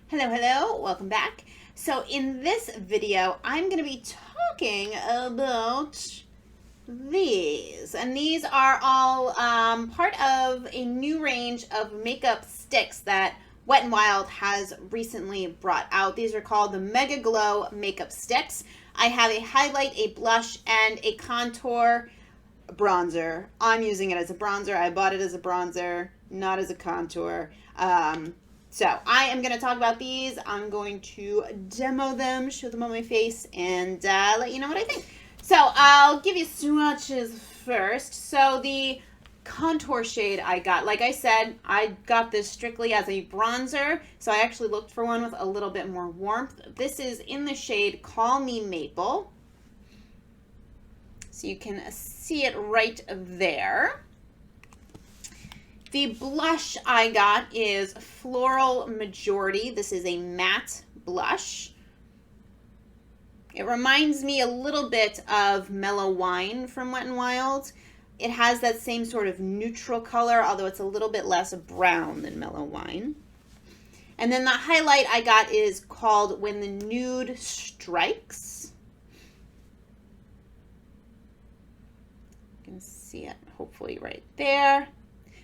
Hello, hello, welcome back. So in this video, I'm going to be talking about these. And these are all part of a new range of makeup sticks that Wet n Wild has recently brought out. These are called the MegaGlo makeup sticks. I have a highlight, a blush, and a contour bronzer. I'm using it as a bronzer. I bought it as a bronzer, not as a contour. So I am going to talk about these. I'm going to demo them, show them on my face, and let you know what I think. So I'll give you swatches first. So the contour shade I got, like I said, I got this strictly as a bronzer. So I actually looked for one with a little bit more warmth. This is in the shade Call Me Maple. So you can see it right there. The blush I got is Floral Majority. This is a matte blush. It reminds me a little bit of Mellow Wine from Wet n Wild. It has that same sort of neutral color, although it's a little bit less brown than Mellow Wine. And then the highlight I got is called When the Nude Strikes. You can see it hopefully right there.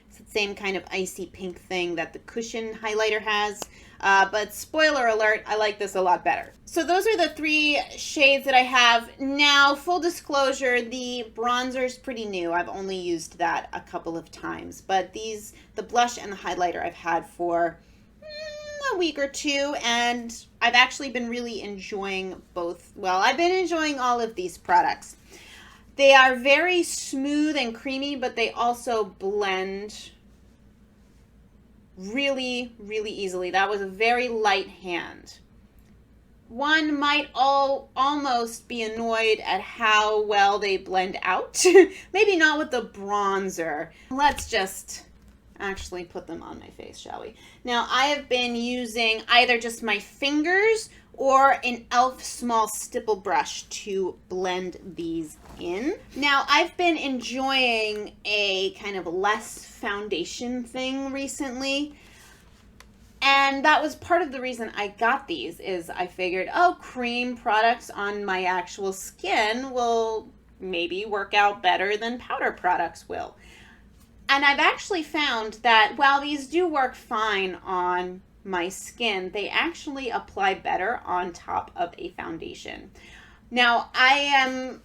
It's the same kind of icy pink thing that the cushion highlighter has. But spoiler alert, I like this a lot better. So those are the three shades that I have. Now, full disclosure, the bronzer's pretty new. I've only used that a couple of times. But these, the blush and the highlighter, I've had for a week or two. And I've actually been really enjoying both. Well, I've been enjoying all of these products. They are very smooth and creamy, but they also blend really, really easily. That was a very light hand. One might almost be annoyed at how well they blend out. Maybe not with the bronzer. Let's just actually put them on my face, shall we? Now, I have been using either just my fingers or an e.l.f. small stipple brush to blend these in. Now, I've been enjoying a kind of less foundation thing recently. And that was part of the reason I got these, is I figured, oh, cream products on my actual skin will maybe work out better than powder products will. And I've actually found that while these do work fine on my skin, they actually apply better on top of a foundation. Now, I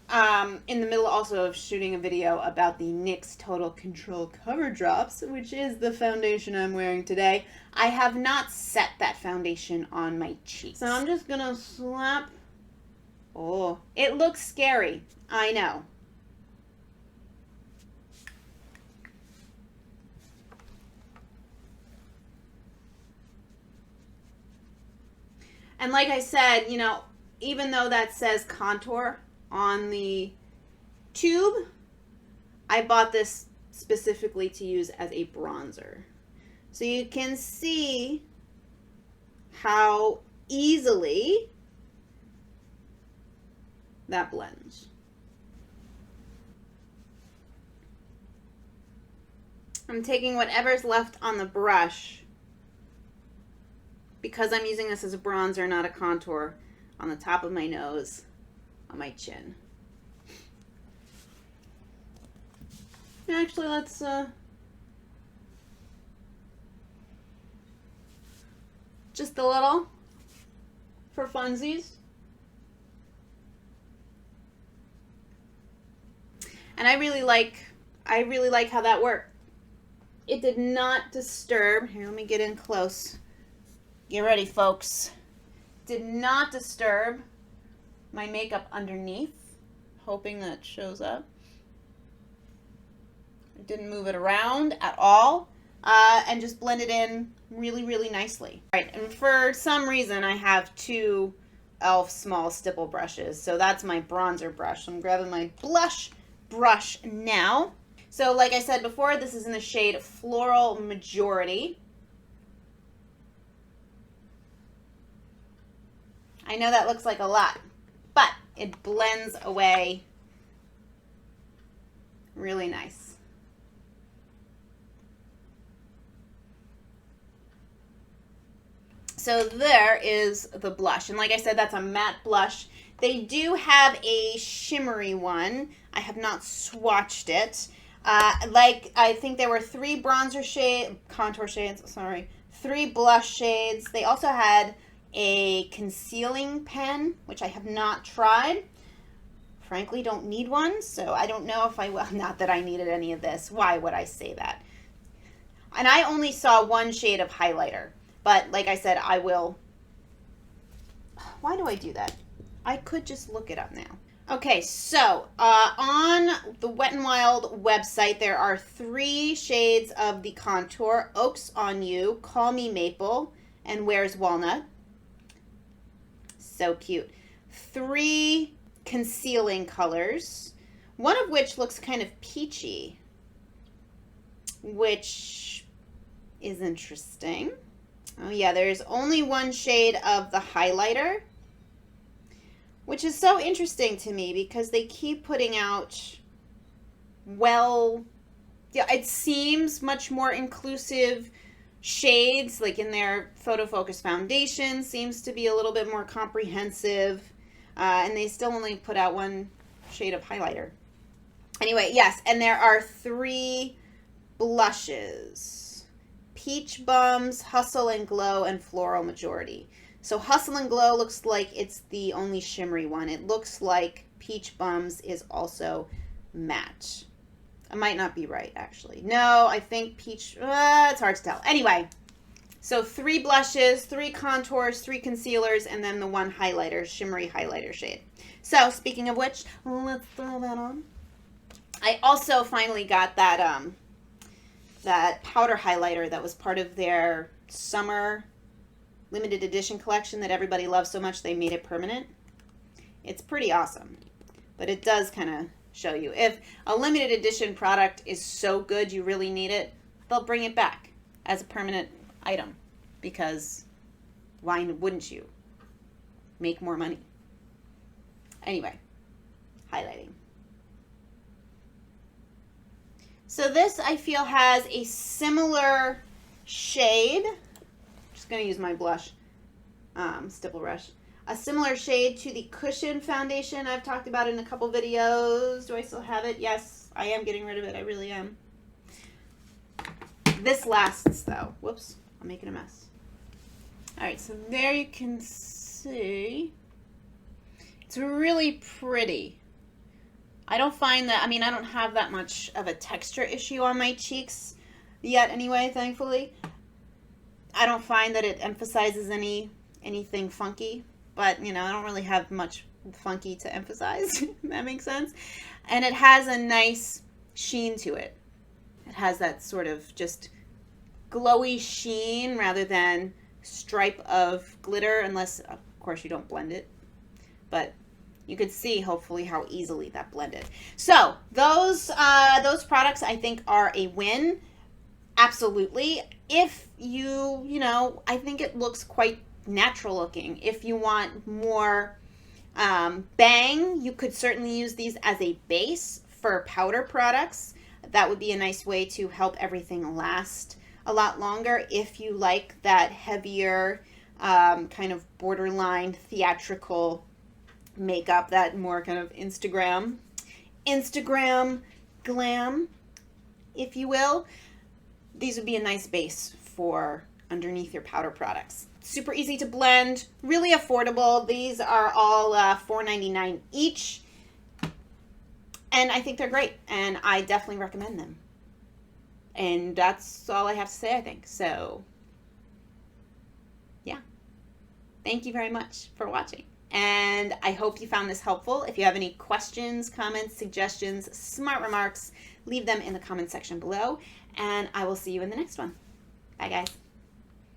am in the middle also of shooting a video about the NYX Total Control Cover Drops, which is the foundation I'm wearing today. I have not set that foundation on my cheeks. So I'm just gonna slap. Oh, it looks scary. I know. And like I said, you know, even though that says contour on the tube, I bought this specifically to use as a bronzer. So you can see how easily that blends. I'm taking whatever's left on the brush, because I'm using this as a bronzer, not a contour, on the top of my nose, on my chin. Actually, let's just a little for funsies. And I really like how that worked. It did not disturb. Here, let me get in close. Get ready, folks. Did not disturb my makeup underneath. Hoping that shows up. I didn't move it around at all. And just blended in really, really nicely. All right, and for some reason I have two e.l.f. small stipple brushes. So that's my bronzer brush. So I'm grabbing my blush brush now. So like I said before, this is in the shade Floral Majority. I know that looks like a lot, but it blends away really nice. So there is the blush. And like I said, that's a matte blush. They do have a shimmery one. I have not swatched it. I think there were 3 contour shades, sorry, 3 blush shades. They also had a concealing pen, which I have not tried. Frankly, don't need one, so I don't know if I will. Not that I needed any of this. Why would I say that? And I only saw 1 shade of highlighter, but like I said, I will. Why do I do that? I could just look it up now. Okay, so on the Wet n Wild website, there are 3 shades of the contour: Oaks on You, Call Me Maple, and Where's Walnut. So cute. 3 concealing colors, one of which looks kind of peachy, which is interesting. Oh yeah, there's only 1 shade of the highlighter, which is so interesting to me because they keep putting out, well, yeah, it seems much more inclusive shades, like in their Photo Focus foundation seems to be a little bit more comprehensive, and they still only put out 1 shade of highlighter. Anyway, yes, and there are 3 blushes: Peach Bums, Hustle and Glow, and Floral Majority. So Hustle and Glow looks like it's the only shimmery one. It looks like Peach Bums is also matte. I might not be right, actually. No, I think Peach, it's hard to tell. Anyway, so 3 blushes, 3 contours, 3 concealers, and then the 1 highlighter, shimmery highlighter shade. So speaking of which, let's throw that on. I also finally got that, that powder highlighter that was part of their summer limited edition collection that everybody loves so much they made it permanent. It's pretty awesome, but it does kind of show you. If a limited edition product is so good you really need it, they'll bring it back as a permanent item, because why wouldn't you? Make more money. Anyway, highlighting. So this, I feel, has a similar shade. Just going to use my blush, stipple brush. A similar shade to the Cushion foundation I've talked about in a couple videos. Do I still have it? Yes, I am getting rid of it. I really am. This lasts, though. Whoops, I'm making a mess. All right, so there you can see. It's really pretty. I don't find that, I mean, I don't have that much of a texture issue on my cheeks yet anyway, thankfully. I don't find that it emphasizes anything funky, but, you know, I don't really have much funky to emphasize, if that makes sense. And it has a nice sheen to it. It has that sort of just glowy sheen rather than stripe of glitter, unless, of course, you don't blend it. But you could see, hopefully, how easily that blended. So those products, I think, are a win. Absolutely. If you know, I think it looks quite natural looking. If you want more bang, you could certainly use these as a base for powder products. That would be a nice way to help everything last a lot longer if you like that heavier, kind of borderline theatrical makeup, that more kind of Instagram glam, if you will. These would be a nice base for underneath your powder products. Super easy to blend, really affordable. These are all $4.99 each, and I think they're great, and I definitely recommend them. And that's all I have to say, I think. So, yeah. Thank you very much for watching. And I hope you found this helpful. If you have any questions, comments, suggestions, smart remarks, leave them in the comment section below. And I will see you in the next one. Bye, guys.